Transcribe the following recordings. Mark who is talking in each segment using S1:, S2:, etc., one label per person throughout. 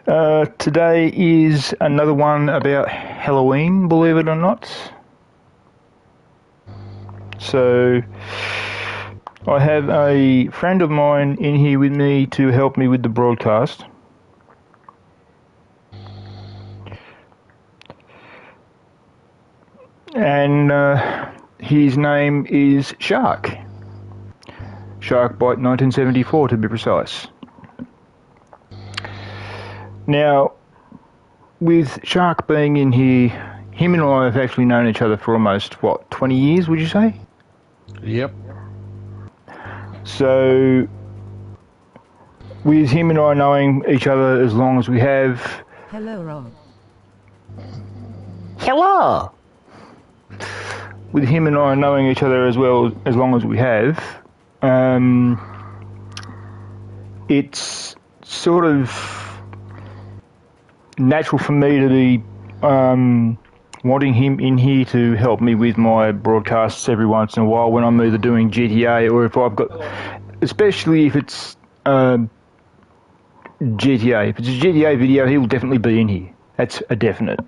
S1: Today is another one about Halloween, believe it or not. So, I have a friend of mine in here with me to help me with the broadcast. And his name is Shark. Sharkbite 1974 to be precise. Now, with Shark being in here, him and I have actually known each other for almost, 20 years, would you say?
S2: Yep.
S1: So, with him and I knowing each other as long as we have...
S3: Hello, Rob.
S1: Hello! With him and I knowing each other as well as long as we have, it's sort of natural for me to be wanting him in here to help me with my broadcasts every once in a while when I'm either doing GTA or if I've got, especially if it's GTA. If it's a GTA video, he will definitely be in here. That's a definite.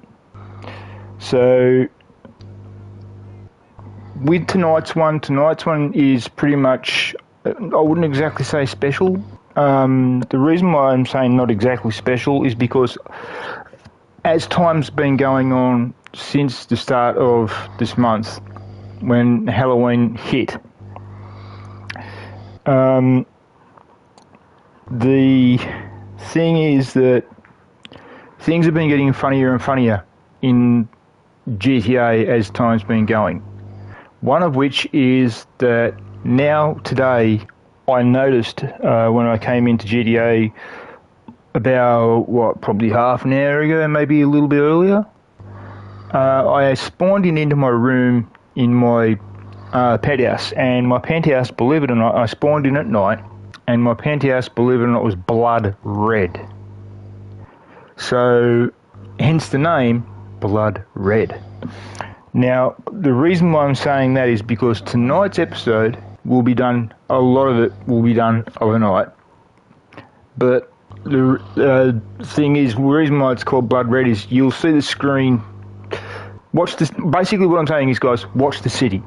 S1: So with tonight's one is pretty much, I wouldn't exactly say special. The reason why I'm saying not exactly special is because as time's been going on since the start of this month, when Halloween hit, the thing is that things have been getting funnier and funnier in GTA as time's been going. One of which is that now, today, I noticed when I came into GTA about, probably half an hour ago, maybe a little bit earlier, I spawned into my room in my penthouse, and my penthouse, believe it or not, I spawned in at night, and my penthouse, believe it or not, was blood red. So, hence the name, Blood Red. Now, the reason why I'm saying that is because tonight's episode will be done, a lot of it will be done overnight. But the thing is, the reason why it's called Blood Red is you'll see the screen. Watch this. Basically, what I'm saying is, guys, watch the city.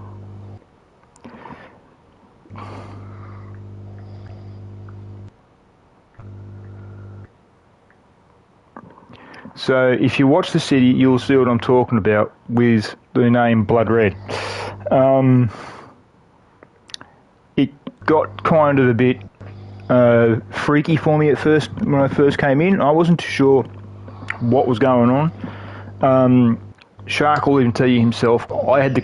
S1: So if you watch the city, you'll see what I'm talking about with the name Blood Red. It got kind of a bit freaky for me at first when I first came in. I wasn't too sure what was going on. Shark will even tell you himself. I had to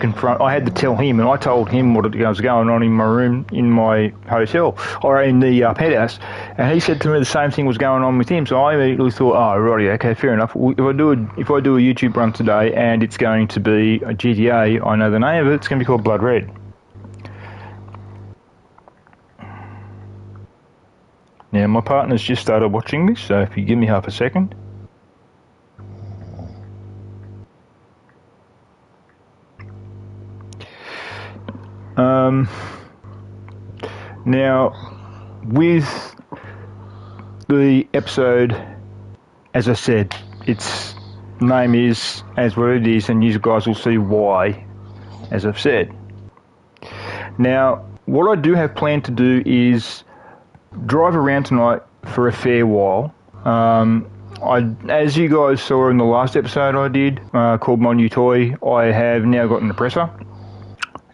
S1: tell him, and I told him what was going on in my room, in my hotel, or in the penthouse, and he said to me the same thing was going on with him. So I immediately thought, oh, righty, okay, fair enough. If I do a YouTube run today, and it's going to be a GTA, I know the name of it. It's going to be called Blood Red. Now my partner's just started watching this, so if you give me half a second. Now, with the episode, as I said, its name is as what it is, and you guys will see why, as I've said. Now, what I do have planned to do is drive around tonight for a fair while. As you guys saw in the last episode I did, called My New Toy, I have now got an oppressor.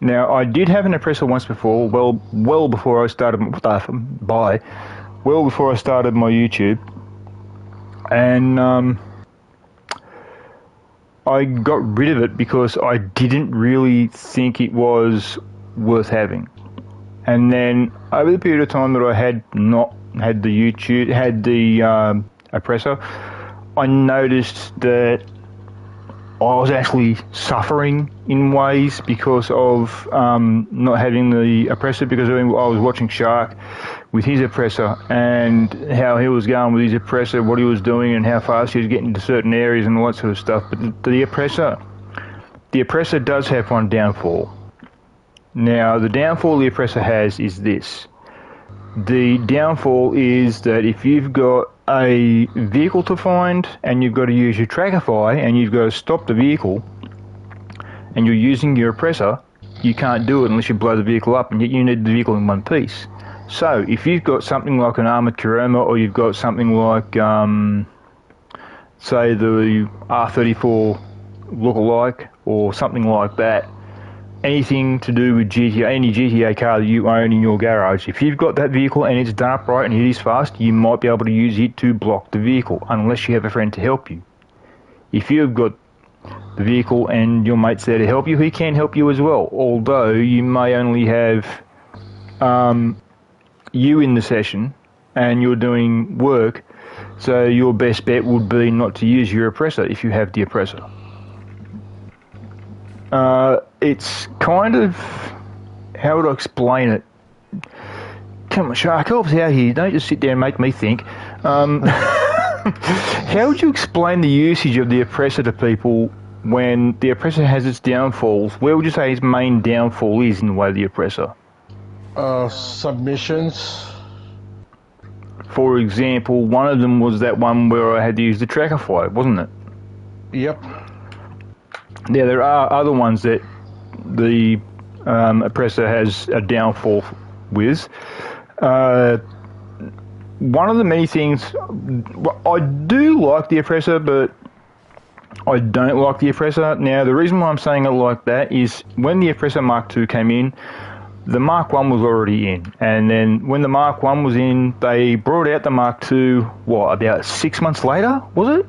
S1: Now, I did have an oppressor once before, well before I started my YouTube, and I got rid of it because I didn't really think it was worth having. And then over the period of time that I had not had the oppressor, I noticed that I was actually suffering in ways because of not having the oppressor, because I was watching Shark with his oppressor and how he was going with his oppressor, what he was doing and how fast he was getting to certain areas and all that sort of stuff. But the oppressor does have one downfall. Now, the downfall the oppressor has is this. The downfall is that if you've got a vehicle to find and you've got to use your Trackify and you've got to stop the vehicle and you're using your oppressor, you can't do it unless you blow the vehicle up, and yet you need the vehicle in one piece. So if you've got something like an armoured Kurama, or you've got something like, say, the R34 lookalike, or something like that, anything to do with GTA, any GTA car that you own in your garage, if you've got that vehicle and it's done upright and it is fast, you might be able to use it to block the vehicle, unless you have a friend to help you. If you've got the vehicle and your mate's there to help you, he can help you as well, although you may only have you in the session and you're doing work, so your best bet would be not to use your oppressor if you have the oppressor. It's kind of, how would I explain it? Come on, Shark, help us out here. Don't just sit there and make me think. How would you explain the usage of the oppressor to people when the oppressor has its downfalls? Where would you say his main downfall is in the way of the oppressor?
S2: Submissions.
S1: For example, one of them was that one where I had to use the Trackify, wasn't it?
S2: Yep.
S1: Yeah, there are other ones that the oppressor has a downfall with. One of the many things, I do like the oppressor, but I don't like the oppressor. Now, the reason why I'm saying it like that is when the oppressor Mark II came in, the Mark 1 was already in. And then when the Mark 1 was in, they brought out the Mark II, about 6 months later, was it?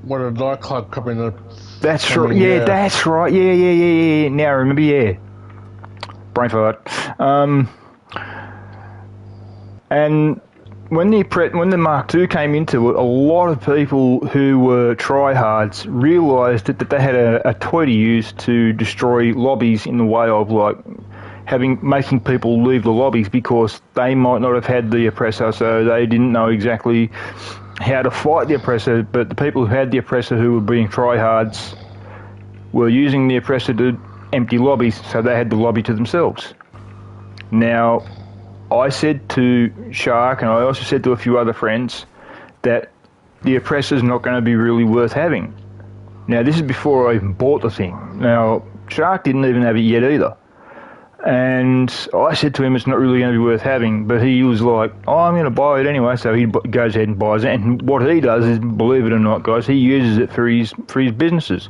S2: What a nightclub coming up.
S1: That's right. Yeah, that's right. Yeah. Now I remember. Yeah. Brain fart. And when the Mark II came into it, a lot of people who were tryhards realised that they had a toy to use to destroy lobbies in the way of making people leave the lobbies because they might not have had the oppressor, so they didn't know exactly how to fight the oppressor. But the people who had the oppressor, who were being tryhards, were using the oppressor to empty lobbies, so they had the lobby to themselves. Now, I said to Shark, and I also said to a few other friends, that the oppressor's not going to be really worth having. Now, this is before I even bought the thing. Now, Shark didn't even have it yet either. And I said to him it's not really going to be worth having, but he was like, I'm going to buy it anyway, so he goes ahead and buys it. And what he does is, believe it or not, guys, he uses it for his businesses.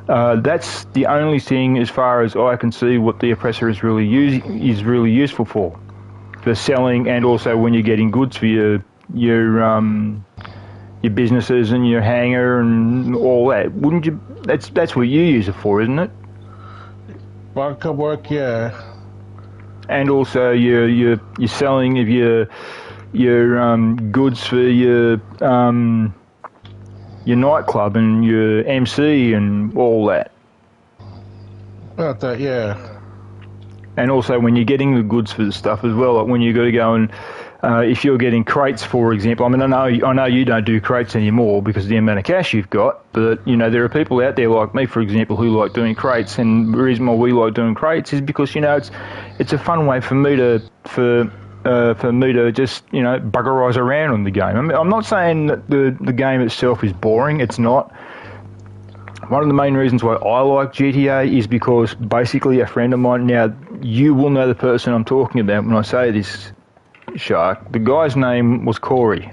S1: That's the only thing, as far as I can see, what the oppressor is really useful for selling, and also when you're getting goods for your businesses and your hangar and all that. Wouldn't you? That's what you use it for, isn't it?
S2: Bunker work, yeah.
S1: And also you're selling of your goods for your nightclub and your MC and all that.
S2: About that, yeah.
S1: And also when you're getting the goods for the stuff as well, like when you got to go and if you're getting crates, for example. I mean, I know you don't do crates anymore because of the amount of cash you've got, but there are people out there like me, for example, who like doing crates. And the reason why we like doing crates is because it's a fun way for me to just buggerise around on the game. I mean, I'm not saying that the game itself is boring. It's not. One of the main reasons why I like GTA is because basically a friend of mine, now you will know the person I'm talking about when I say this, Shark. The guy's name was Corey,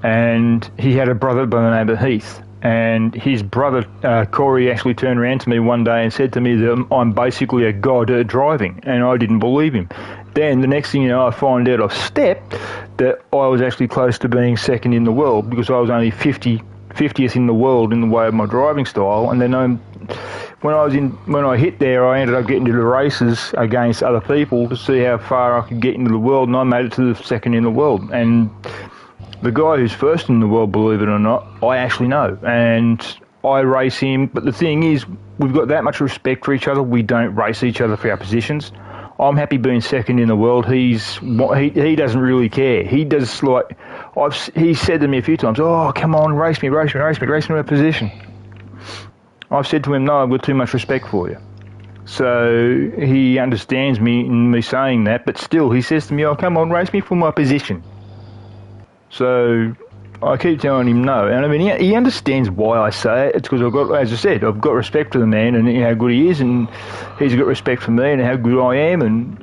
S1: and he had a brother by the name of Heath. And his brother, Corey, actually turned around to me one day and said to me that I'm basically a god at driving, and I didn't believe him. Then the next thing you know, I find out off step that I was actually close to being second in the world because I was only 50th in the world in the way of my driving style. And then when I hit there, I ended up getting to the races against other people to see how far I could get into the world, and I made it to the second in the world. And the guy who's first in the world, believe it or not, I actually know, and I race him. But the thing is, we've got that much respect for each other. We don't race each other for our positions. I'm happy being second in the world. He doesn't really care. He does he said to me a few times, "Oh, come on, race me my position." I've said to him, "No, I've got too much respect for you." So he understands me in me saying that, but still he says to me, "Oh, come on, race me for my position." So I keep telling him no, and I mean he understands why I say it. It's because I've got, as I said, I've got respect for the man and how good he is, and he's got respect for me and how good I am, and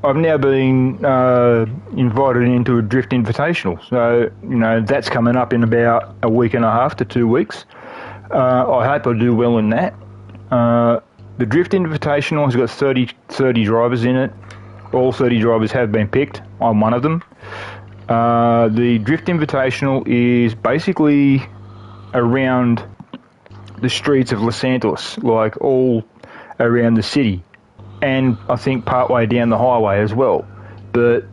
S1: I've now been invited into a drift invitational, so that's coming up in about a week and a half to 2 weeks. I hope I do well in that. The drift invitational has got 30 drivers in it. All 30 drivers have been picked. I'm one of them. The drift invitational is basically around the streets of Los Santos, like all around the city, and I think partway down the highway as well. But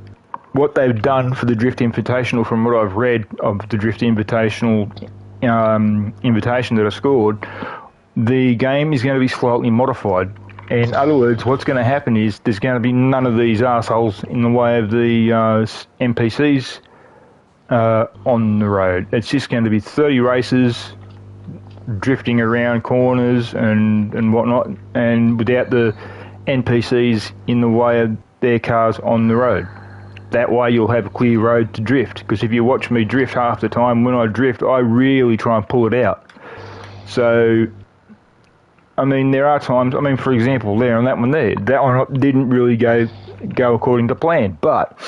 S1: what they've done for the drift invitational, from what I've read of the drift invitational invitation that I scored, the game is going to be slightly modified. In other words, what's going to happen is there's going to be none of these assholes in the way of the NPCs on the road. It's just going to be 30 races drifting around corners and whatnot, and without the NPCs in the way of their cars on the road. That way you'll have a clear road to drift, because if you watch me drift half the time, when I drift, I really try and pull it out. So, I mean, there are times, for example, there on that one there, that one didn't really go according to plan, but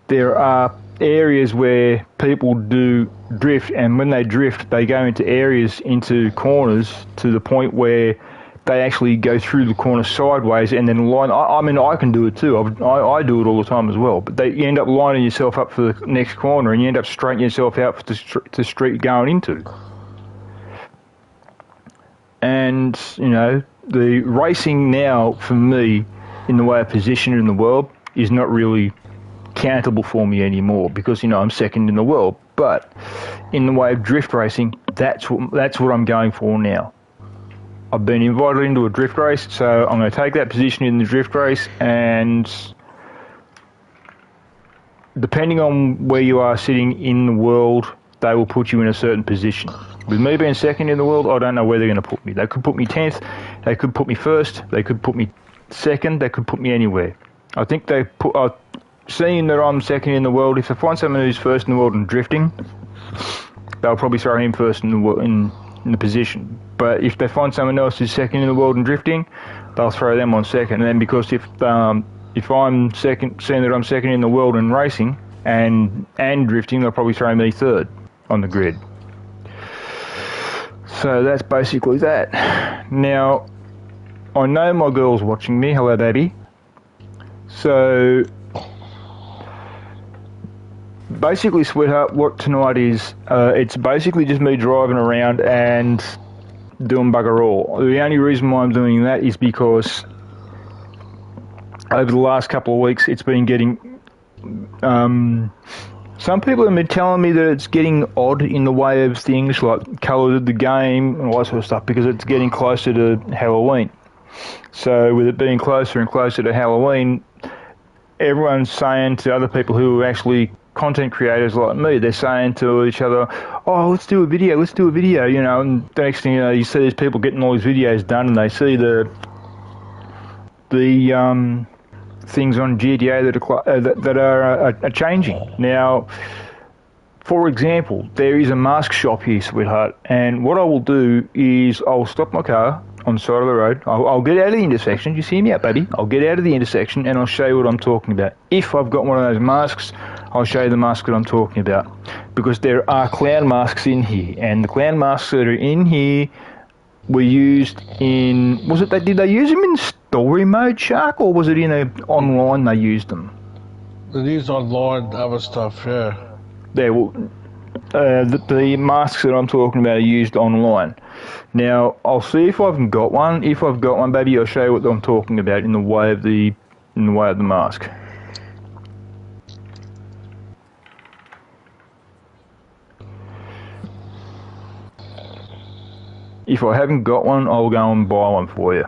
S1: there are areas where people do drift, and when they drift, they go into areas, into corners, to the point where they actually go through the corner sideways and then line. I can do it too. I do it all the time as well. But you end up lining yourself up for the next corner, and you end up straightening yourself out for the street going into. And, the racing now, for me, in the way of position in the world, is not really countable for me anymore, because, I'm second in the world. But in the way of drift racing, that's what I'm going for now. I've been invited into a drift race, so I'm going to take that position in the drift race, and depending on where you are sitting in the world, they will put you in a certain position. With me being second in the world, I don't know where they're going to put me. They could put me 10th, they could put me first, they could put me second, they could put me anywhere. I think seeing that I'm second in the world, if they find someone who's first in the world in drifting, they'll probably throw him first in the position. But if they find someone else who's second in the world in drifting, they'll throw them on second. And then because if I'm second, seeing that I'm second in the world in racing and drifting, they'll probably throw me third on the grid. So that's basically that. Now, I know my girl's watching me. Hello, baby. So, basically, sweetheart, what tonight is, it's basically just me driving around and doing bugger all. The only reason why I'm doing that is because over the last couple of weeks, it's been getting... some people have been telling me that it's getting odd in the way of things like colour of the game and all that sort of stuff, because it's getting closer to Halloween. So with it being closer and closer to Halloween, everyone's saying to other people who are actually content creators like me, they're saying to each other, "Oh, let's do a video, and the next thing you know, you see these people getting all these videos done, and they see the things on GTA that are changing. Now, for example, there is a mask shop here, sweetheart, and what I will do is I'll stop my car on the side of the road. I'll get out of the intersection. You see me out, baby? I'll get out of the intersection and I'll show you what I'm talking about. If I've got one of those masks, I'll show you the mask that I'm talking about, because there are clown masks in here, and the clown masks that are in here were used in... Did they use them in story mode, Shark, or was it in online they used them?
S2: They use online other stuff, yeah.
S1: Yeah, well, the masks that I'm talking about are used online. Now, I'll see if I've got one. If I've got one, baby, I'll show you what I'm talking about in the way of the mask. If I haven't got one, I'll go and buy one for you.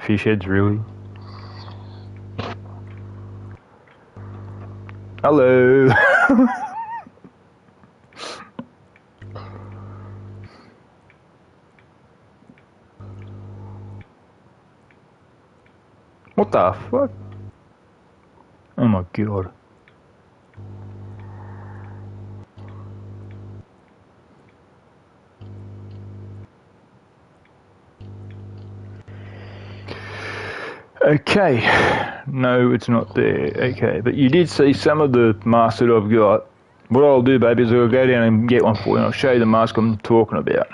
S1: fish heads, really. Hello. What the fuck? Oh my god. Okay. No, it's not there. Okay, but you did see some of the masks that I've got. What I'll do, baby, is I'll go down and get one for you and I'll show you the mask I'm talking about.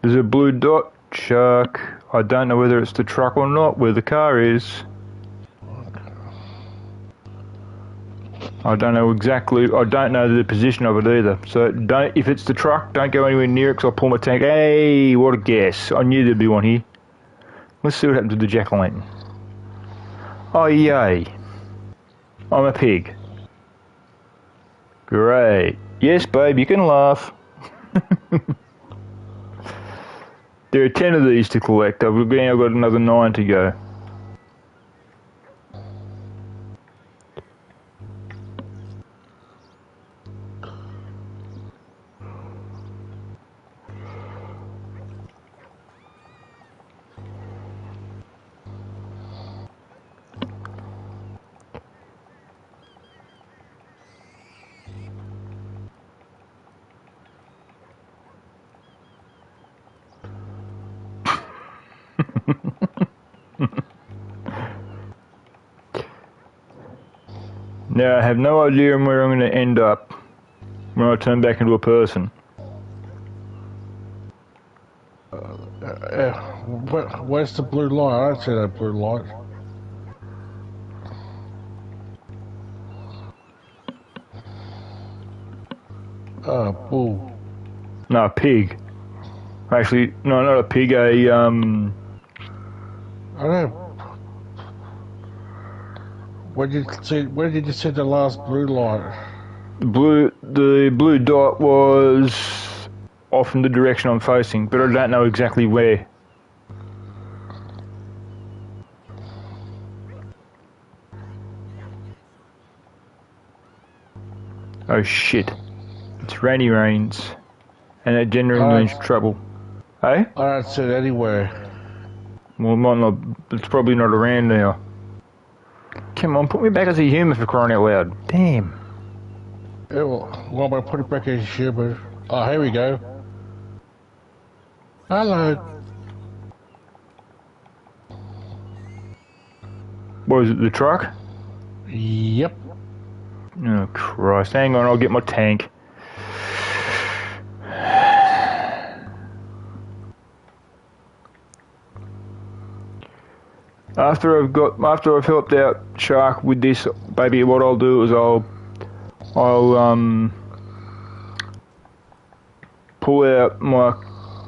S1: There's a blue dot, Shark. I don't know whether it's the truck or not, where the car is. I don't know exactly, I don't know the position of it either. So don't, if it's the truck, don't go anywhere near it because I'll pull my tank. Hey, what a guess. I knew there'd be one here. Let's see what happens to the jack-o'-lantern. Oh, yay. I'm a pig. Great. Yes, babe, you can laugh. There are 10 of these to collect. I've got another 9 to go. Now, I have no idea where I'm going to end up when I turn back into a person.
S2: Where's the blue light? I don't see that blue light. Bull.
S1: No, a pig. Actually, no, not a pig,
S2: I don't know. Where did you see the last blue light?
S1: The blue dot was off in the direction I'm facing, but I don't know exactly where. Oh shit. It's rainy rains. And that generally means trouble. Hey?
S2: I don't see it anywhere.
S1: Well, it might not, it's probably not around now. Come on, put me back as a human for crying out loud. Damn.
S2: Yeah, well, I'm going to put it back as a human. Oh, here we go. Hello.
S1: What is it, the truck?
S2: Yep.
S1: Oh Christ, hang on, I'll get my tank. After I've helped out Shark with this, baby, what I'll do is I'll pull out my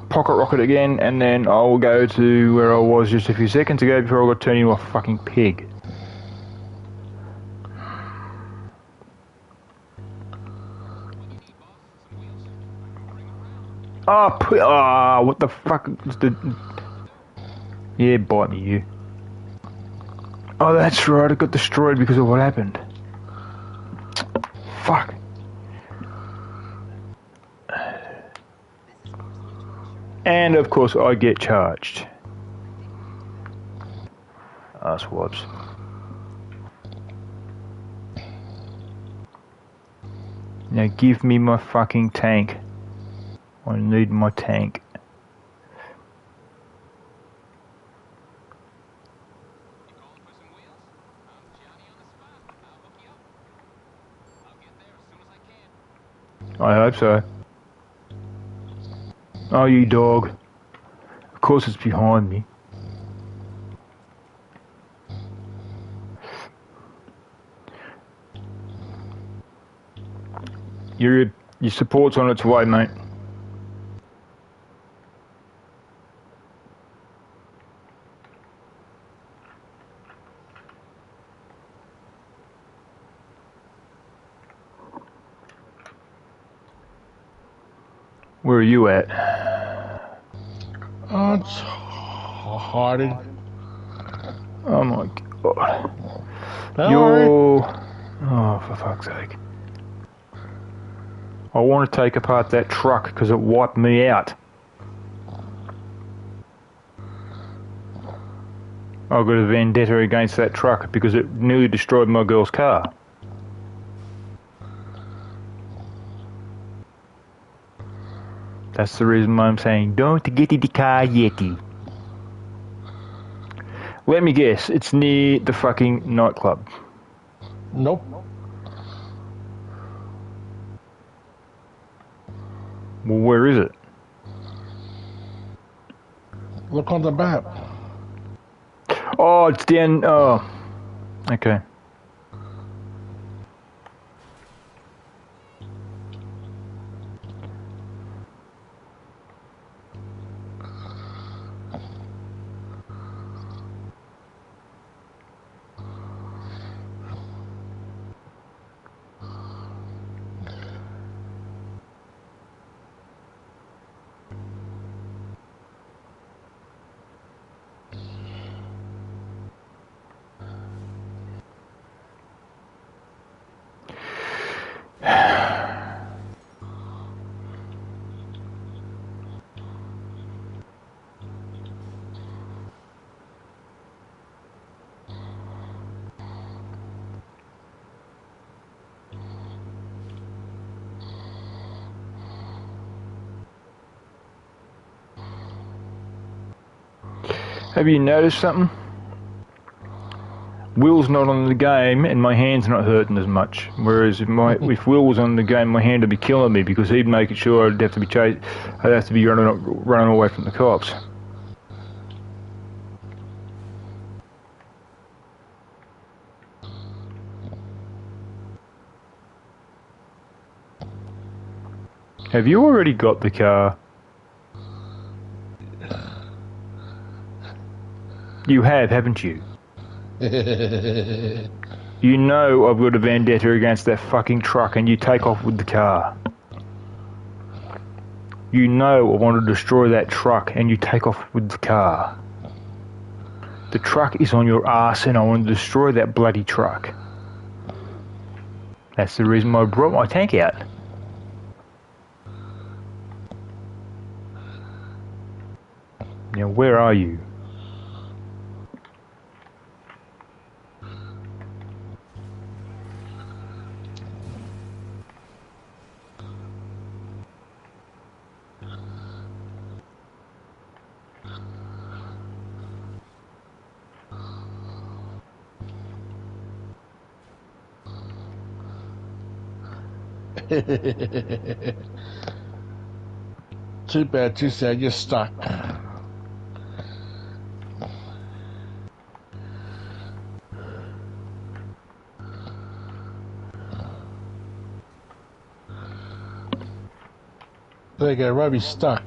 S1: pocket rocket again, and then I'll go to where I was just a few seconds ago before I got turned into a fucking pig. Oh, what the fuck is the... Yeah, bite me, you. Oh, that's right, it got destroyed because of what happened. Fuck. And, of course, I get charged. Asswabs. Now give me my fucking tank. I need my tank. I hope so. Oh, you dog. Of course it's behind me. Your support's on its way, mate. Where are you at?
S2: It's hiding.
S1: Oh my god.
S2: Alright.
S1: Oh, for fuck's sake. I want to take apart that truck because it wiped me out. I've got a vendetta against that truck because it nearly destroyed my girl's car. That's the reason why I'm saying don't get in the car yeti. Let me guess, it's near the fucking nightclub.
S2: Nope.
S1: Well, where is it?
S2: Look on the map.
S1: Oh, it's down. Oh, okay. Have you noticed something? Will's not on the game and my hand's not hurting as much. Whereas if Will was on the game, my hand would be killing me because he'd make it sure I'd have to be I'd have to be running away from the cops. Have you already got the car? You have, haven't you? You know I've got a vendetta against that fucking truck and you take off with the car. You know I want to destroy that truck and you take off with the car. The truck is on your ass and I want to destroy that bloody truck. That's the reason I brought my tank out. Now where are you?
S2: Too bad, too sad, you're stuck. There you go, Roby's stuck.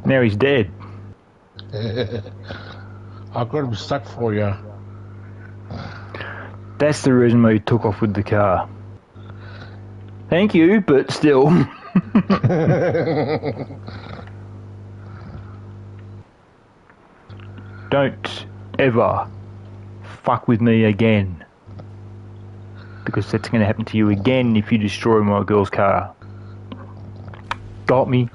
S1: Now he's dead.
S2: I've got him stuck for you.
S1: That's the reason why he took off with the car. Thank you, but still. Don't ever fuck with me again. Because that's going to happen to you again if you destroy my girl's car. Got me?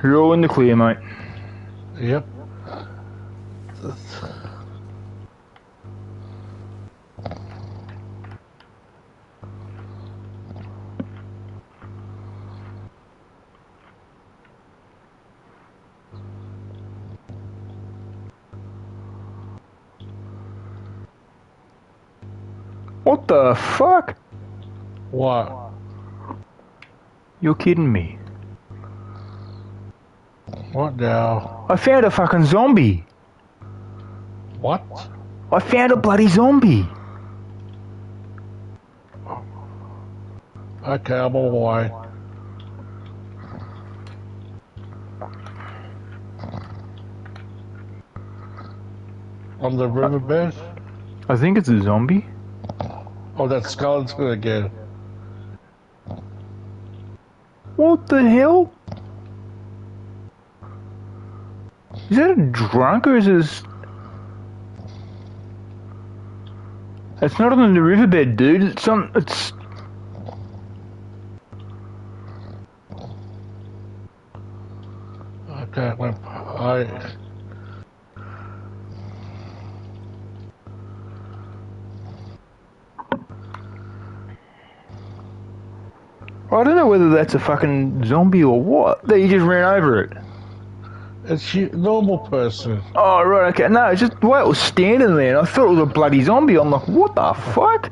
S1: You're all in the clear, mate.
S2: Yep.
S1: What the fuck?
S2: What?
S1: You're kidding me.
S2: What now?
S1: I found a fucking zombie.
S2: What?
S1: I found a bloody zombie.
S2: Okay, I'm on my way. On the riverbed?
S1: I think it's a zombie.
S2: Oh, that skeleton again.
S1: What the hell? Is that a drunk or is this... It's not on the riverbed, dude. It's on... It's...
S2: Okay,
S1: I don't know whether that's a fucking zombie or what. That you just ran over it.
S2: it's a normal person.
S1: Oh, right, okay. No, it's just the way it was standing there. And I thought it was a bloody zombie. I'm like, what the fuck?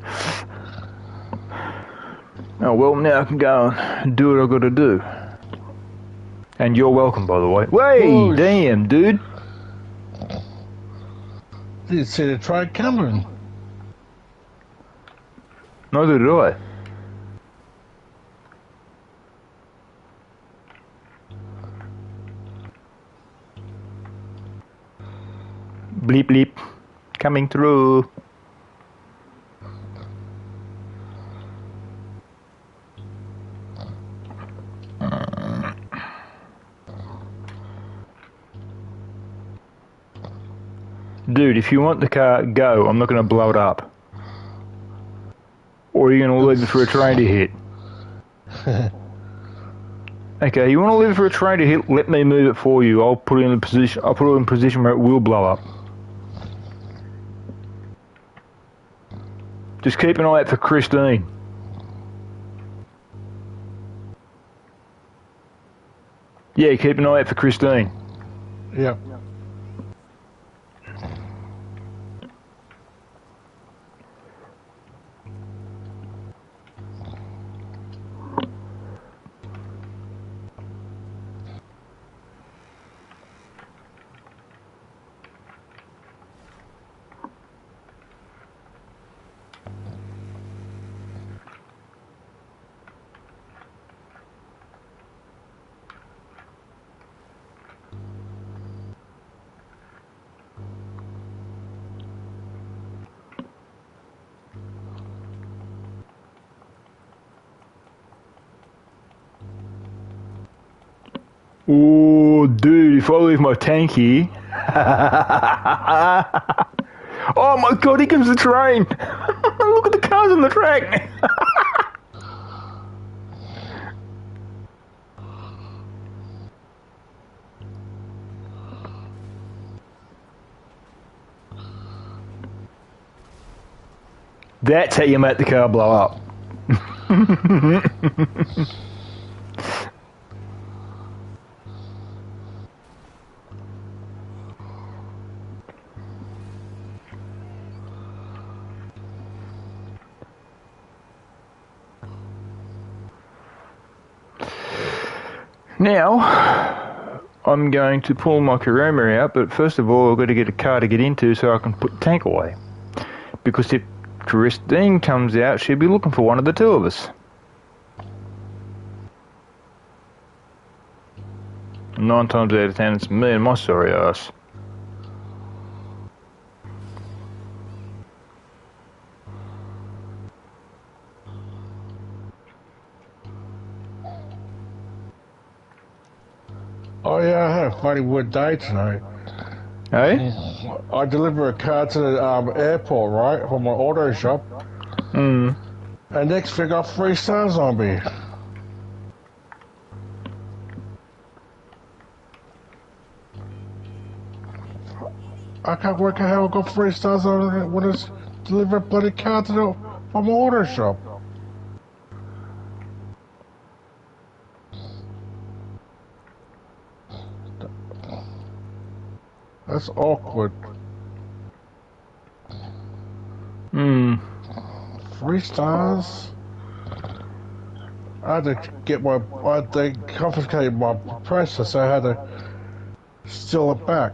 S1: Oh, well, now I can go and do what I gotta do. And you're welcome, by the way. Way,
S2: Oh,
S1: damn, dude.
S2: Didn't see the train coming.
S1: Neither did I. Bleep, bleep. Coming through. Dude, if you want the car, go. I'm not going to blow it up. Or are you going to leave it for a train to hit? Okay, you want to leave it for a train to hit? Let me move it for you. I'll put it in a position. I'll put it in a position where it will blow up. Just keep an eye out for Christine. Yeah, keep an eye out for Christine.
S2: Yep.
S1: Oh, dude, if I leave my tank here... Oh my god, here comes the train! Look at the cars on the track! That's how you make the car blow up. Now, I'm going to pull my Kuroma out, but first of all I've got to get a car to get into so I can put the tank away. Because if Christine comes out, she'll be looking for one of the two of us. 9 times out of 10 it's me and my sorry ass.
S2: Oh yeah, I had a funny weird day tonight.
S1: Hey?
S2: I deliver a car to the airport, right, from my auto shop.
S1: Mm.
S2: And next thing, I got 3 stars on me. I can't work out how I got 3 stars on it when it's delivered bloody car to the from the auto shop. That's awkward.
S1: Hmm.
S2: 3 stars? I had to get my, they confiscated my presser, so I had to steal it back.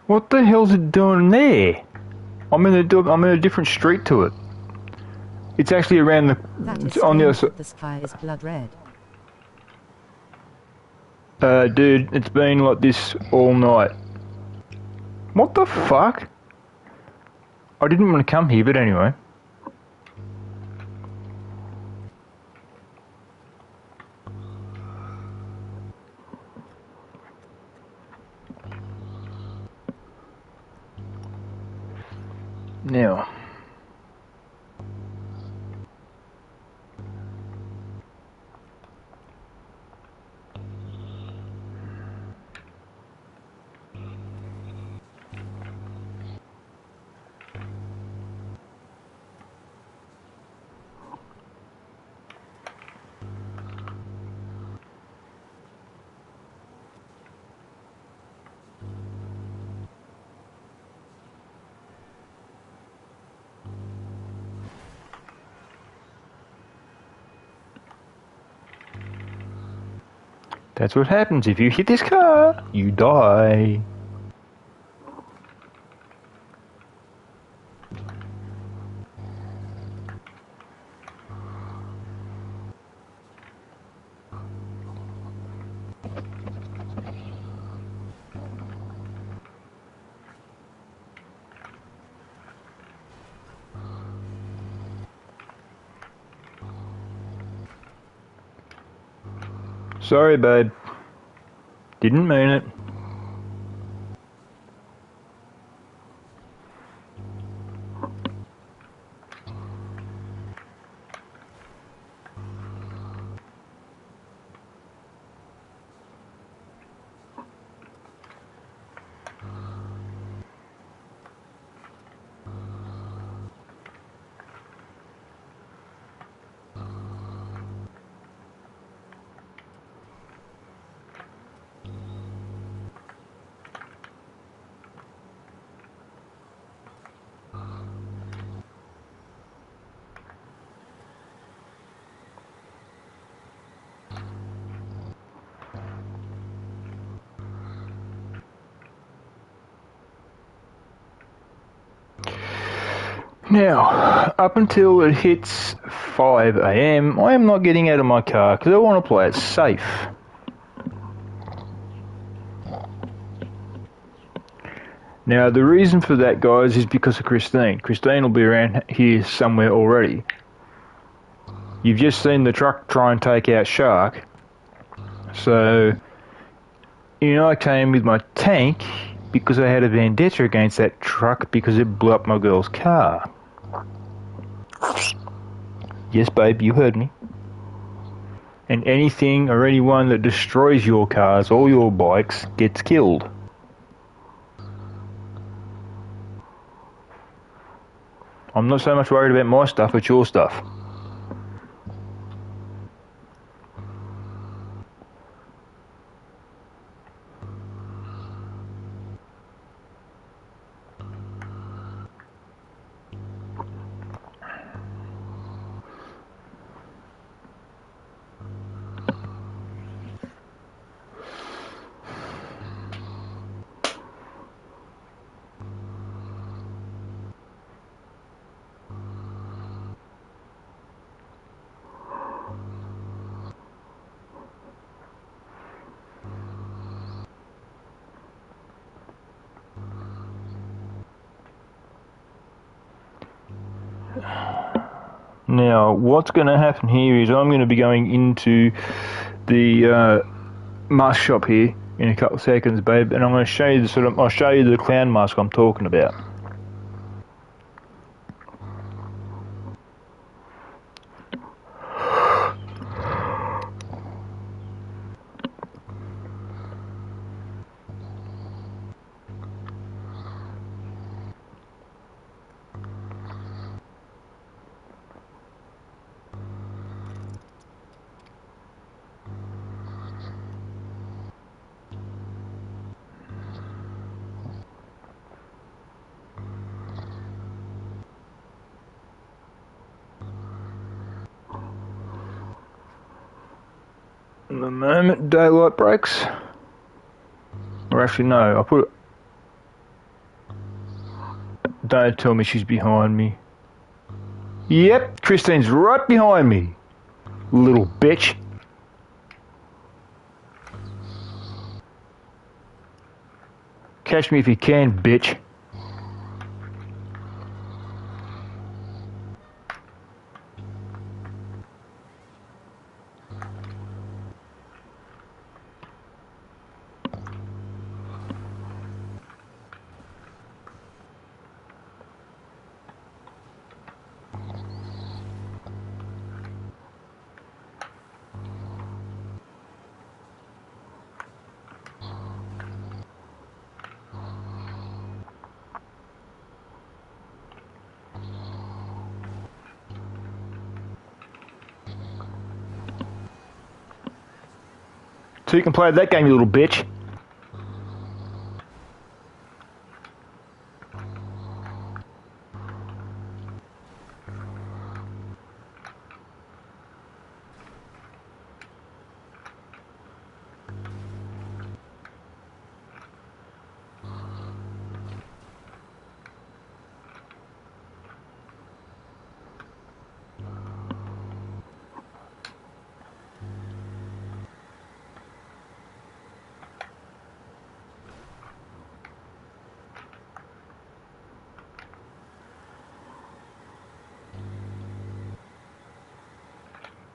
S1: What the hell's it doing there? I'm in a different street to it. It's actually around the
S3: That is
S1: on the other
S3: strange
S1: side.
S3: that the sky is blood red.
S1: Dude, it's been like this all night. What the fuck? I didn't want to come here, but anyway. Now. That's what happens if you hit this car. You die. Sorry, babe. Didn't mean it. Now, up until it hits 5 AM, I am not getting out of my car because I want to play it safe. Now, the reason for that, guys, is because of Christine. Christine will be around here somewhere already. You've just seen the truck try and take out Shark. So, I came with my tank because I had a vendetta against that truck because it blew up my girl's car. Yes, babe, you heard me. And anything or anyone that destroys your cars or your bikes gets killed. I'm not so much worried about my stuff, it's your stuff. Now, what's going to happen here is I'm going to be going into the mask shop here in a couple of seconds, babe, and I'm going to show you I'll show you the clown mask I'm talking about. The moment daylight breaks, or actually no, I'll put it. Don't tell me she's behind me. Yep, Christine's right behind me. Little bitch. Catch me if you can, bitch. So you can play that game, you little bitch.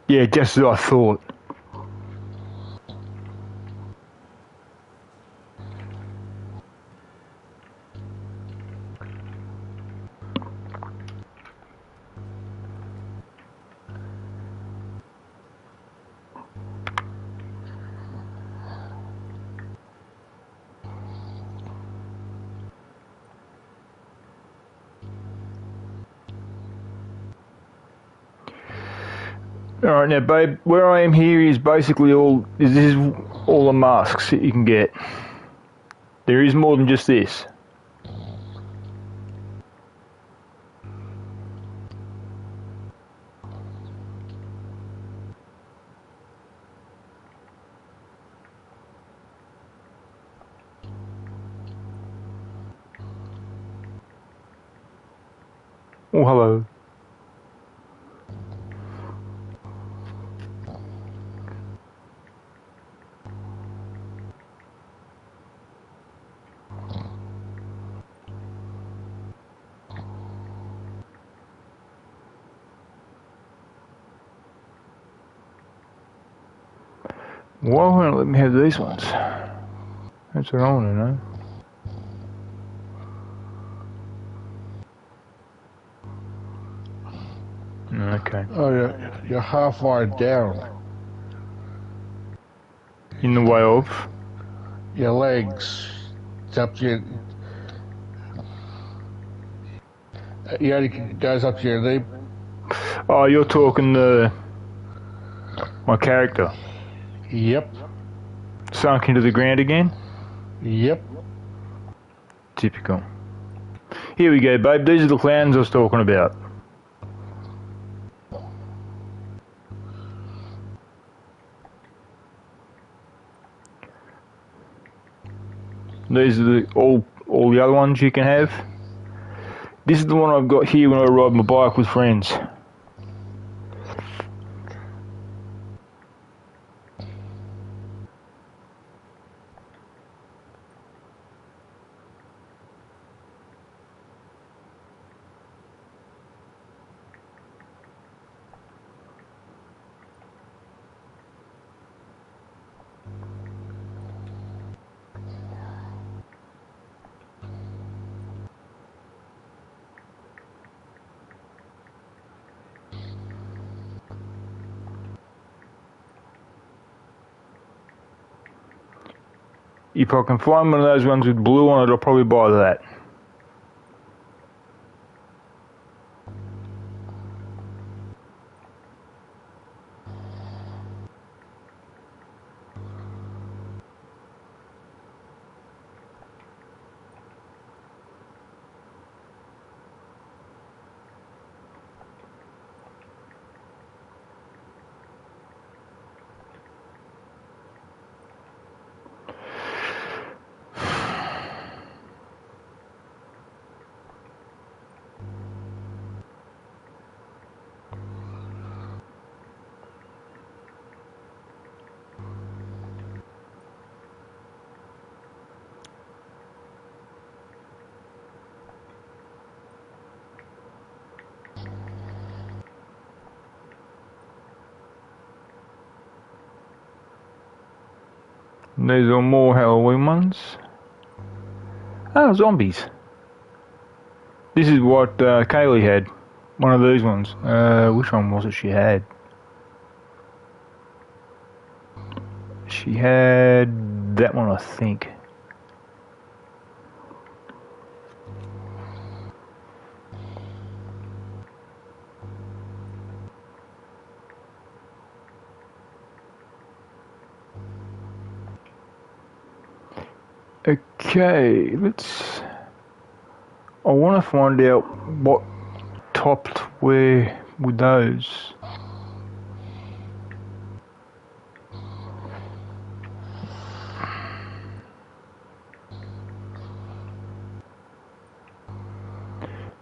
S1: Yeah, just as I thought. Alright, now babe, where I am here is basically this is all the masks that you can get. There is more than just this. Oh, hello. Why won't it let me have these ones? That's what I want to know. Okay.
S2: Oh, you're halfway down.
S1: In the way of?
S2: Your legs. It's up to you. It only goes up to your knee.
S1: Oh, you're talking my character.
S2: Yep.
S1: Sunk into the ground again?
S2: Yep.
S1: Typical. Here we go, babe. These are the clowns I was talking about. These are all the other ones you can have. This is the one I've got here when I ride my bike with friends. If I can find one of those ones with blue on it, I'll probably buy that. These are more Halloween ones. Oh, zombies. This is what Kaylee had. One of these ones. Which one was it she had? She had that one, I think. Okay, let's... I want to find out what topped where with those.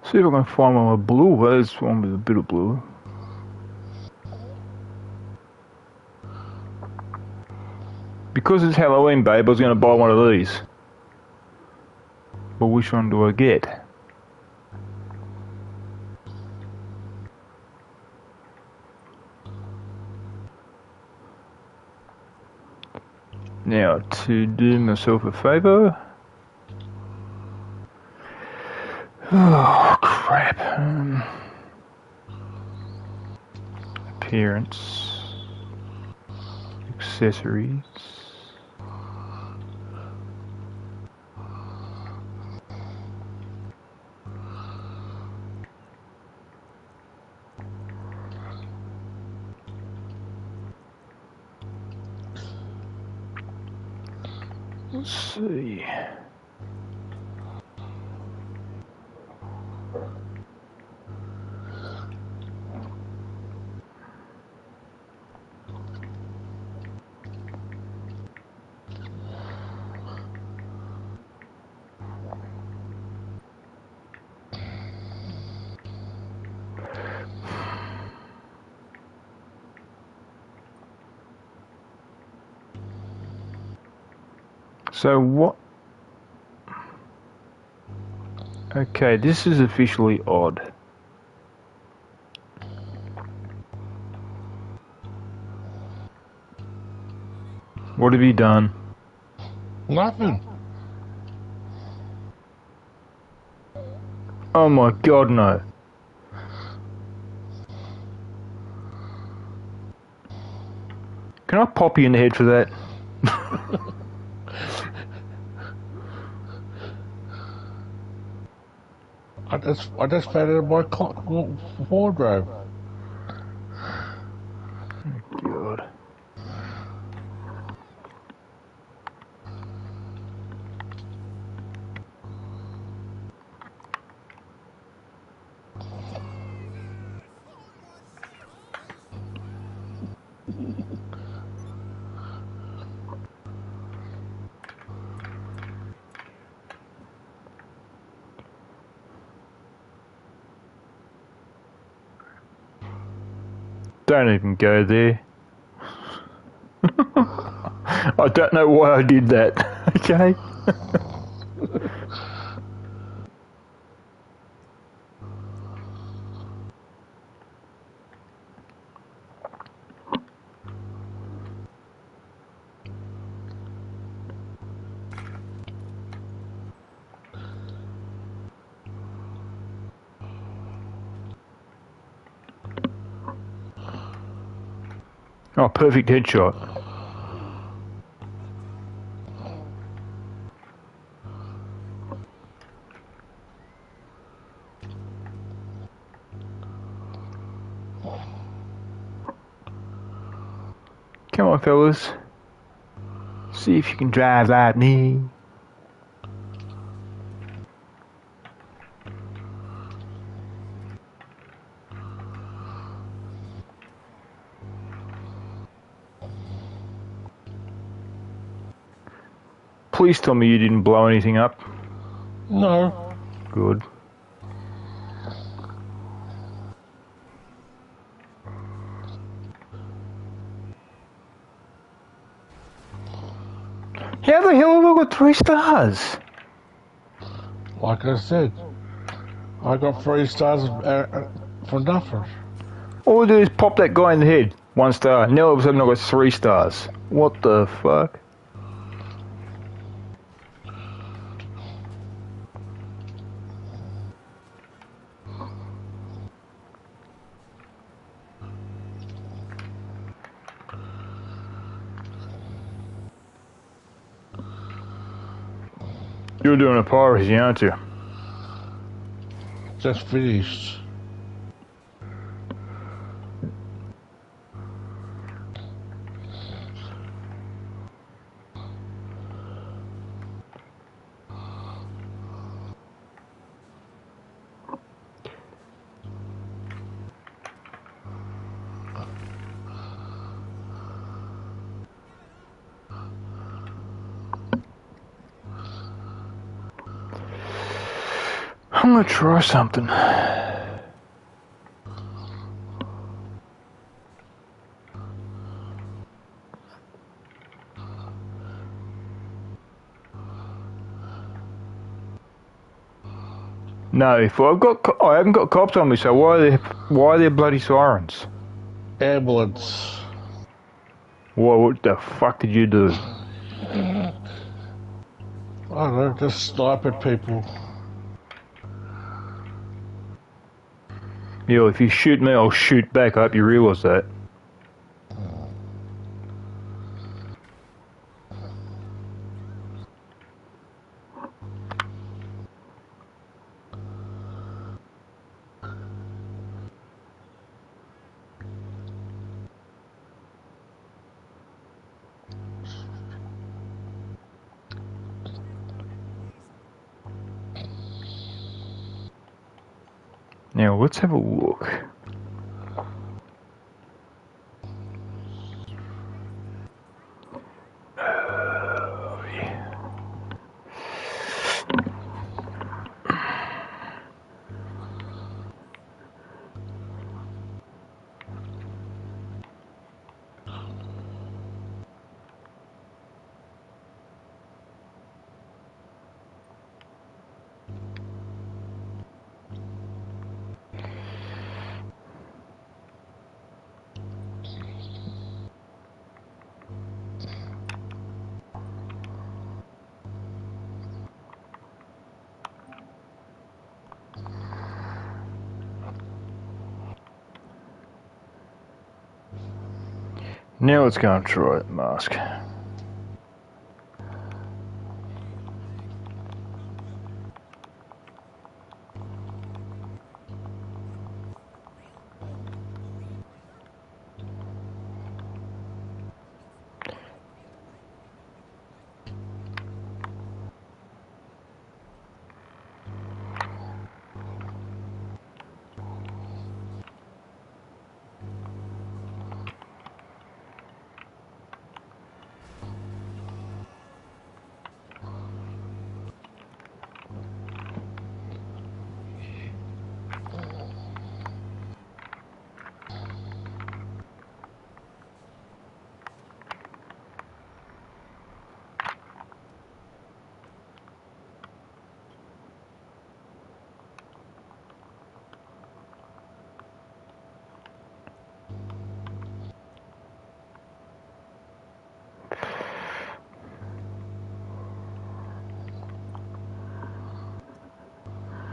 S1: See if I can find one with blue. There's one with a bit of blue. Because it's Halloween, babe, I was going to buy one of these. But which one do I get? Now, to do myself a favour... Oh, crap. Appearance. Accessories. Let's see. So what? Okay, this is officially odd. What have you done?
S2: Nothing.
S1: Oh my god, no. Can I pop you in the head for that?
S2: I just found it in my wardrobe.
S1: God. Don't even go there. I don't know why I did that, okay? Oh, perfect headshot. Come on, fellas. See if you can drive like me. Please tell me you didn't blow anything up.
S2: No.
S1: Good. How the hell have I got 3 stars?
S2: Like I said, I got 3 stars for nothing.
S1: All I do is pop that guy in the head. 1 star. Now all of a sudden I've got 3 stars. What the fuck? You're doing a piracy, aren't you?
S2: Just finished.
S1: I'm gonna try something. No, if I haven't got cops on me, so why are there bloody sirens?
S2: Ambulance.
S1: What the fuck did you do?
S2: I don't know, just sniping people.
S1: Yeah, if you shoot me, I'll shoot back. I hope you realise that. Now, let's have a look. Now let's go and try that mask.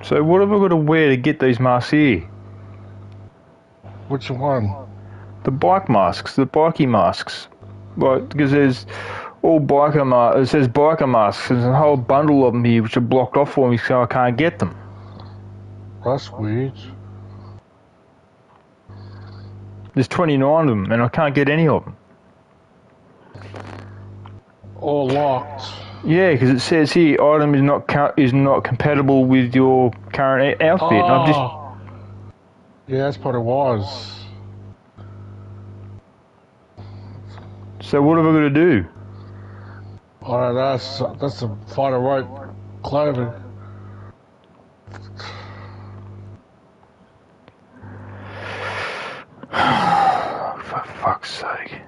S1: So what have I got to wear to get these masks here?
S2: Which one?
S1: The bike masks, the bikey masks. Like, because there's all biker masks, it says biker masks, there's a whole bundle of them here which are blocked off for me so I can't get them.
S2: That's weird.
S1: There's 29 of them and I can't get any of them.
S2: Or locked.
S1: Yeah, because it says here item is not compatible with your current outfit. And I've just
S2: Yeah, that's what it was.
S1: so what have I got to do?
S2: I don't know, that's the find a right clothing.
S1: For fuck's sake.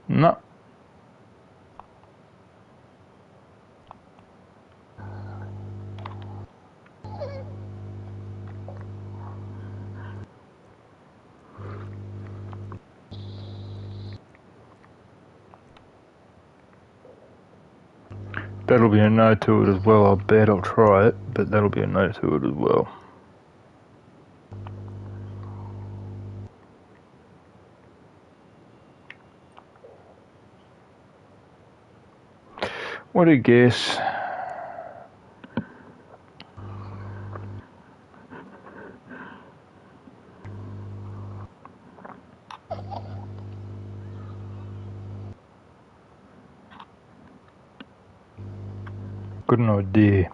S1: No. That'll be a no to it as well. I'll bet I'll try it, but that'll be a no to it as well. What a guess. Got an idea.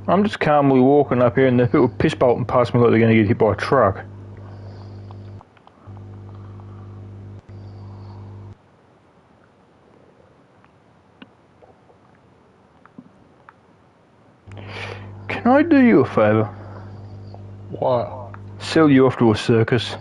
S1: I'm just calmly walking up here and the people piss bolting past me like they're going to get hit by a truck. Can I do you a favour?
S2: What?
S1: Sell you off to a circus.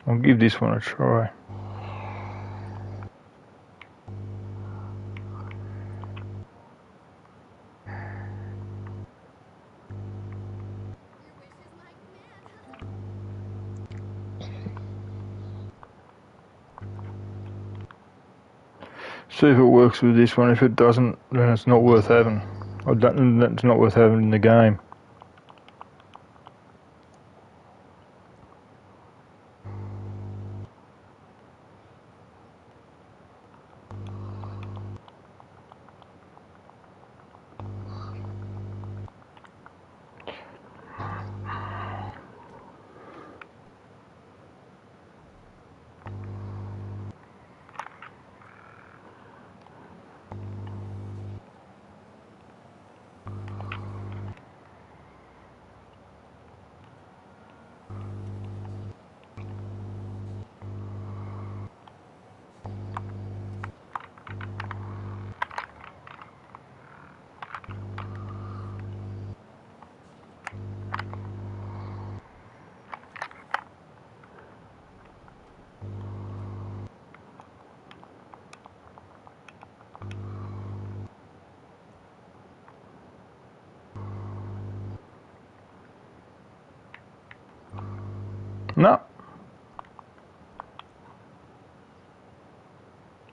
S1: I'll give this one a try. See if it works with this one. If it doesn't, then it's not worth having. It's not worth having in the game. No.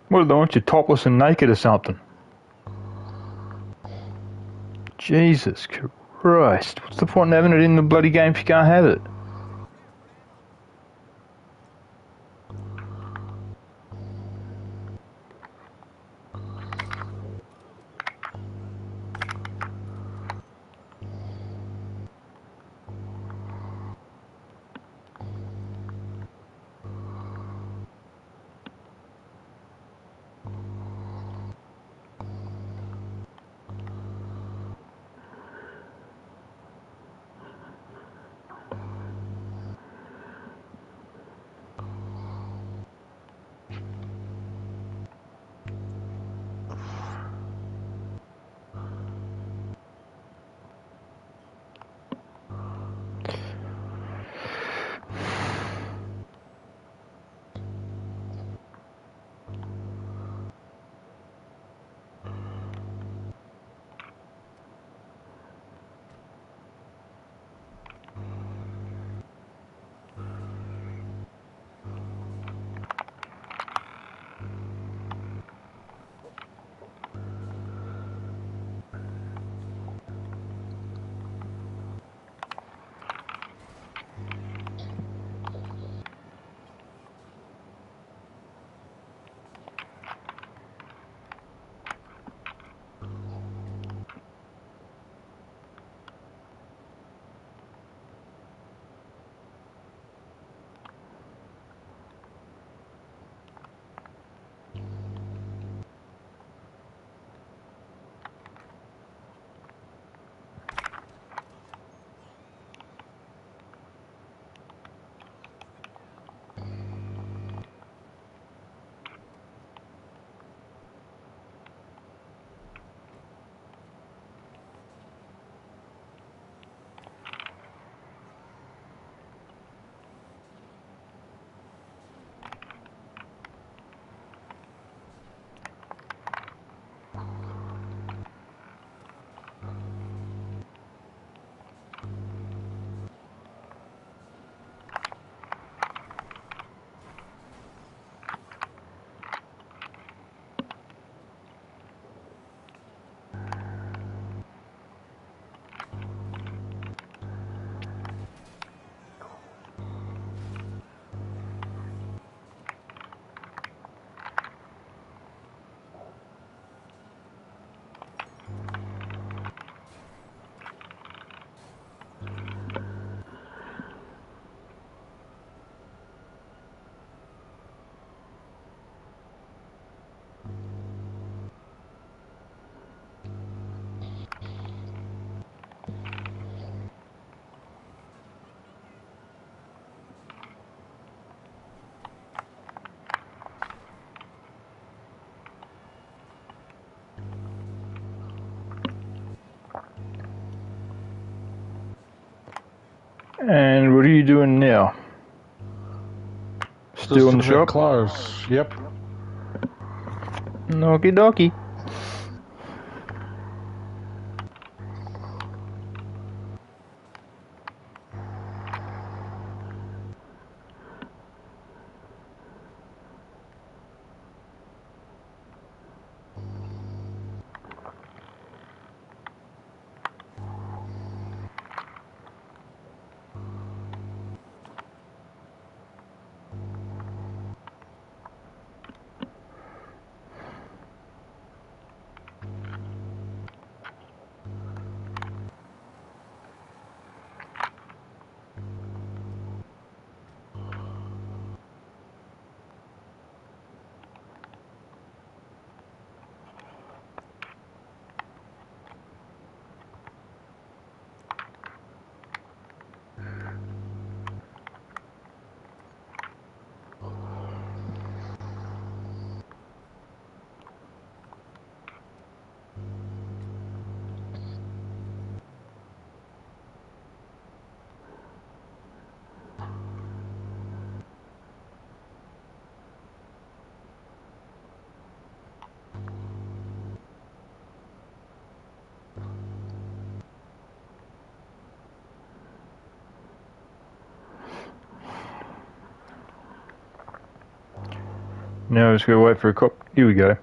S1: What do they want you, topless and naked or something? Jesus Christ. What's the point in having it in the bloody game if you can't have it? And what are you doing now? Still in the shop?
S2: Close. Yep.
S1: Okie dokie. Now I'm just going to wait for a cop. Here we go.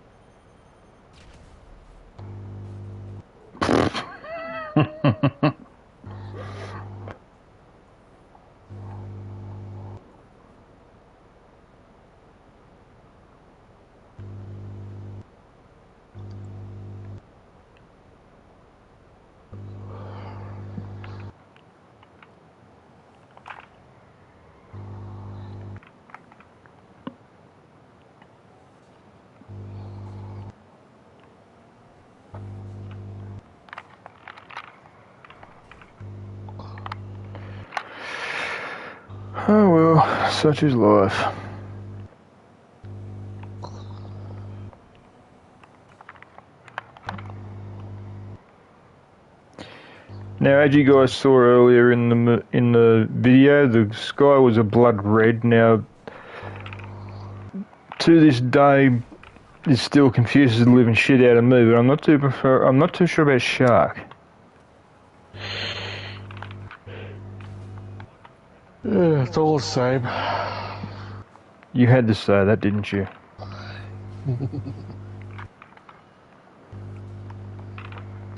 S1: Oh well, such is life. Now, as you guys saw earlier in the video, the sky was a blood red. Now, to this day, it still confuses the living shit out of me. But I'm not too sure about shark.
S2: Yeah, it's all the same.
S1: You had to say that, didn't you?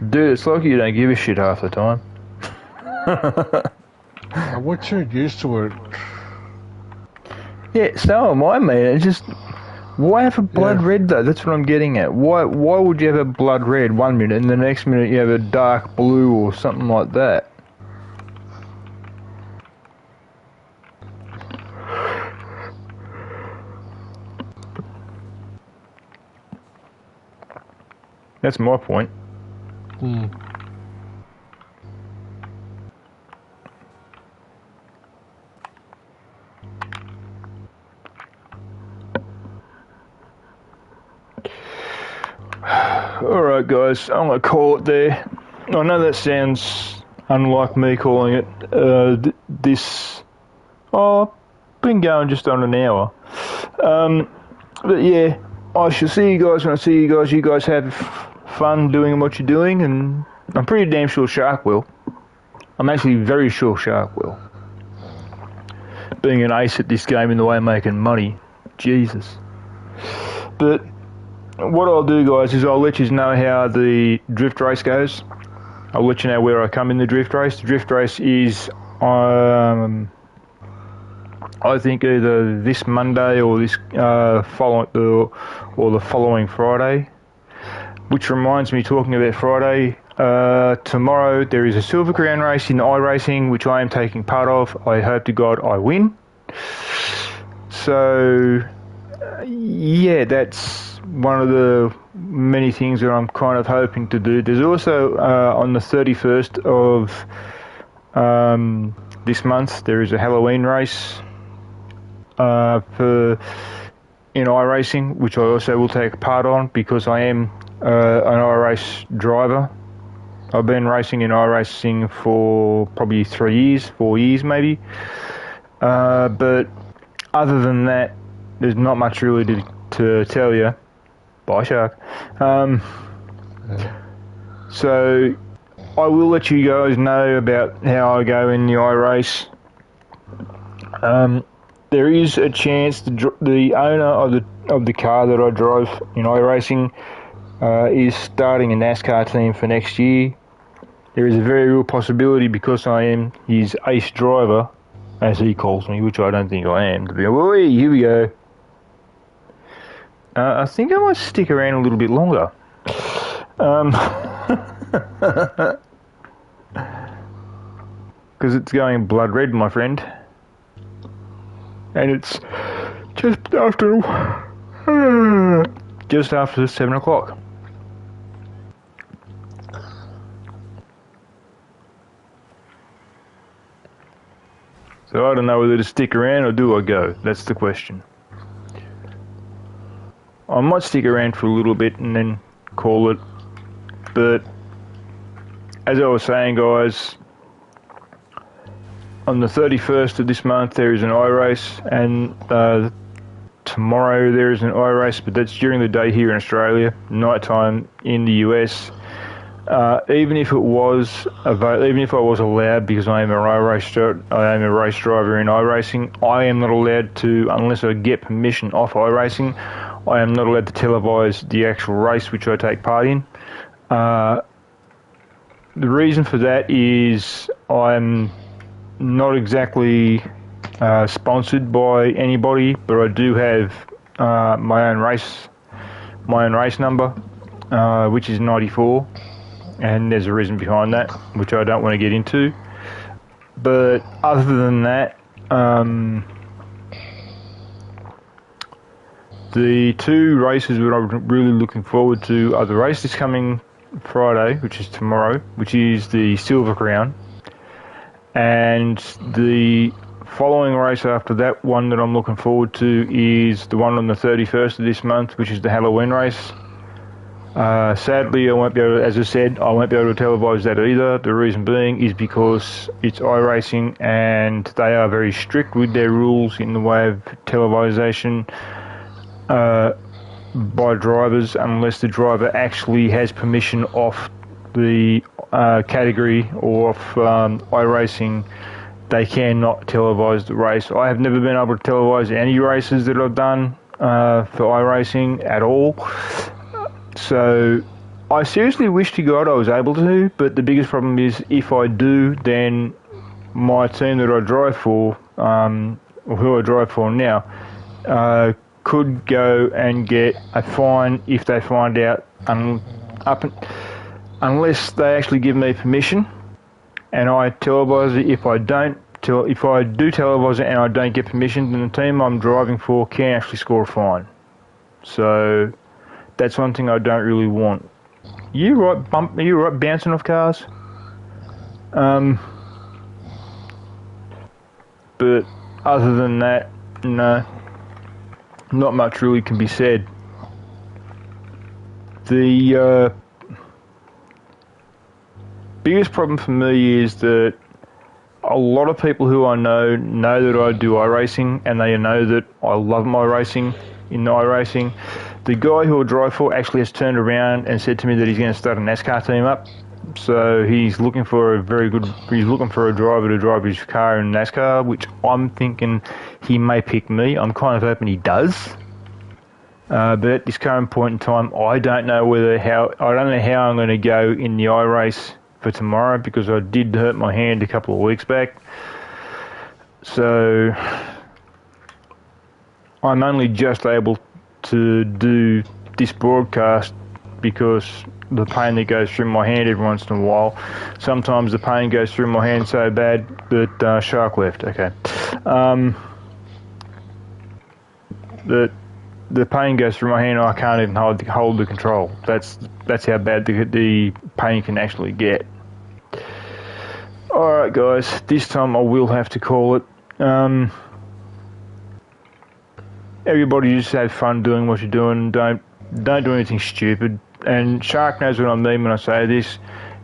S1: Dude, it's like you don't give a shit half the time.
S2: We're too used to it.
S1: Yeah, so am I, man. It's just, why have a blood red though? That's what I'm getting at. Why would you have a blood red 1 minute and the next minute you have a dark blue or something like that? That's my point. Alright guys, I'm going to call it there. I know that sounds unlike me calling it. Been going just on an hour. But yeah, I shall see you guys when I see you guys. You guys have fun doing what you're doing, and I'm pretty damn sure Shark will. I'm actually very sure Shark will. Being an ace at this game in the way of making money. Jesus. But what I'll do, guys, is I'll let you know how the drift race goes. I'll let you know where I come in the drift race. The drift race is, I think, either this Monday or this the following Friday. Which reminds me, talking about Friday, tomorrow there is a Silver Crown race in iRacing, which I am taking part of. I hope to God I win. So, yeah, that's one of the many things that I'm kind of hoping to do. There's also, on the 31st of this month, there is a Halloween race in iRacing, which I also will take part on because I am an iRace driver. I've been racing in iRacing for probably 4 years maybe. But other than that, there's not much really to tell you. Bye, Shark. So I will let you guys know about how I go in the iRace. There is a chance the owner of the car that I drive in iRacing is starting a NASCAR team for next year. There is a very real possibility, because I am his ace driver, as he calls me, which I don't think I am, to be honest. Wait, here we go. I think I might stick around a little bit longer. Because it's going blood red, my friend. And it's just after 7 o'clock. So I don't know whether to stick around or do I go. That's the question. I might stick around for a little bit and then call it. But as I was saying, guys, on the 31st of this month there is an iRace, and tomorrow there is an iRace, but that's during the day here in Australia, nighttime in the US. even if I was allowed, because I am a race driver in iRacing, I am not allowed to, unless I get permission off iRacing, I am not allowed to televise the actual race which I take part in. The reason for that is I'm not exactly sponsored by anybody, but I do have my own race number, which is 94. And there's a reason behind that, which I don't want to get into. But other than that, the two races that I'm really looking forward to are the race this coming Friday, which is tomorrow, which is the Silver Crown, and the following race after that one that I'm looking forward to is the one on the 31st of this month, which is the Halloween race. Sadly, I won't be able to, as I said, I won't be able to televise that either. The reason being is because it's iRacing and they are very strict with their rules in the way of televisation by drivers, unless the driver actually has permission off the category or off iRacing. They cannot televise the race. I have never been able to televise any races that I've done for iRacing at all. So I seriously wish to God I was able to, but the biggest problem is if I do, then my team that I drive for, or who I drive for now, could go and get a fine if they find out, unless they actually give me permission and I televise it. If I do televise it and I don't get permission, then the team I'm driving for can actually score a fine. So that's one thing I don't really want. You right bouncing off cars? But other than that, no, not much really can be said. The biggest problem for me is that a lot of people who I know that I do iRacing, and they know that I love my racing in iRacing. The guy who I drive for actually has turned around and said to me that he's going to start a NASCAR team up. So he's looking for a driver to drive his car in NASCAR, which I'm thinking he may pick me. I'm kind of hoping he does. But at this current point in time, I don't know how I'm going to go in the iRace for tomorrow, because I did hurt my hand a couple of weeks back. So I'm only just able to do this broadcast because the pain that goes through my hand every once in a while. Sometimes the pain goes through my hand so bad that Shark left. Okay. The pain goes through my hand. I can't even hold the control. That's how bad the pain can actually get. All right, guys. This time I will have to call it. Everybody just have fun doing what you're doing. Don't do anything stupid. And Shark knows what I mean when I say this.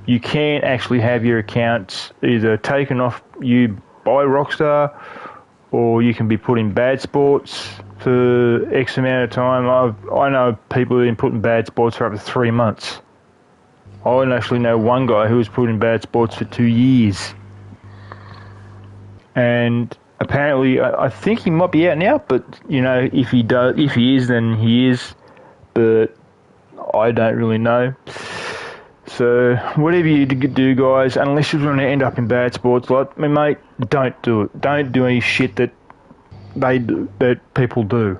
S1: You can actually have your accounts either taken off you by Rockstar, or you can be put in bad sports for X amount of time. I know people who've been put in bad sports for up to 3 months. I actually know one guy who was put in bad sports for 2 years. And apparently, I think he might be out now, but, you know, if he is, then he is. But I don't really know. So, whatever you do, guys, unless you're going to end up in bad sports, like me, mate, don't do it. Don't do any shit that people do,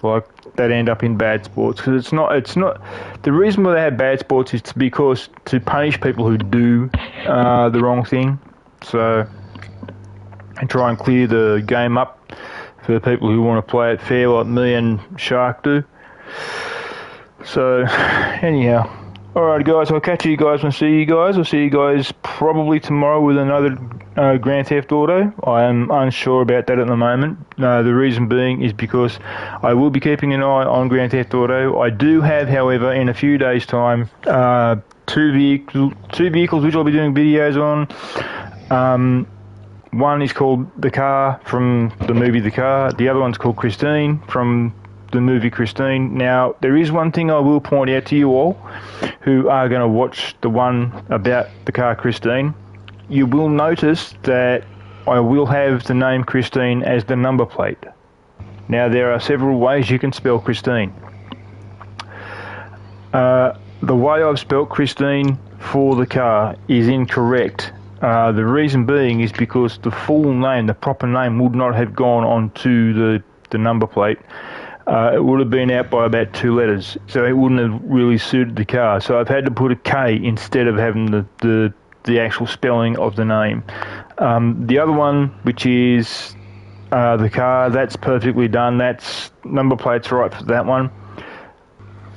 S1: like that end up in bad sports. Because it's not. The reason why they have bad sports is because to punish people who do the wrong thing. So, and try and clear the game up for the people who want to play it fair, like me and Shark do. So, anyhow. Alright, guys, I'll catch you guys when I see you guys. I'll see you guys probably tomorrow with another Grand Theft Auto. I am unsure about that at the moment. The reason being is because I will be keeping an eye on Grand Theft Auto. I do have, however, in a few days' time, two vehicles which I'll be doing videos on. One is called The Car from the movie The Car. The other one's called Christine from the movie Christine. Now, there is one thing I will point out to you all who are going to watch the one about the car Christine. You will notice that I will have the name Christine as the number plate. Now, there are several ways you can spell Christine. The way I've spelt Christine for the car is incorrect. The reason being is because the full name, the proper name, would not have gone onto the number plate. It would have been out by about 2 letters, so it wouldn't have really suited the car. So I've had to put a K instead of having the actual spelling of the name. The other one, which is the car, that's perfectly done. That's number plate's right for that one.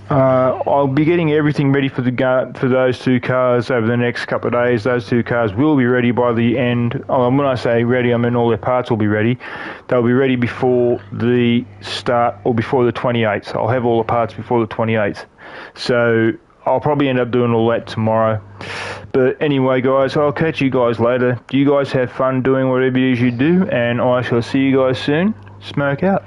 S1: I'll be getting everything ready for those 2 cars over the next couple of days. Those 2 cars will be ready by the end. When I say ready, I mean all their parts will be ready. They'll be ready before the start or before the 28th. I'll have all the parts before the 28th. So I'll probably end up doing all that tomorrow. But anyway, guys, I'll catch you guys later. You guys have fun doing whatever it is you do, and I shall see you guys soon. Smoke out.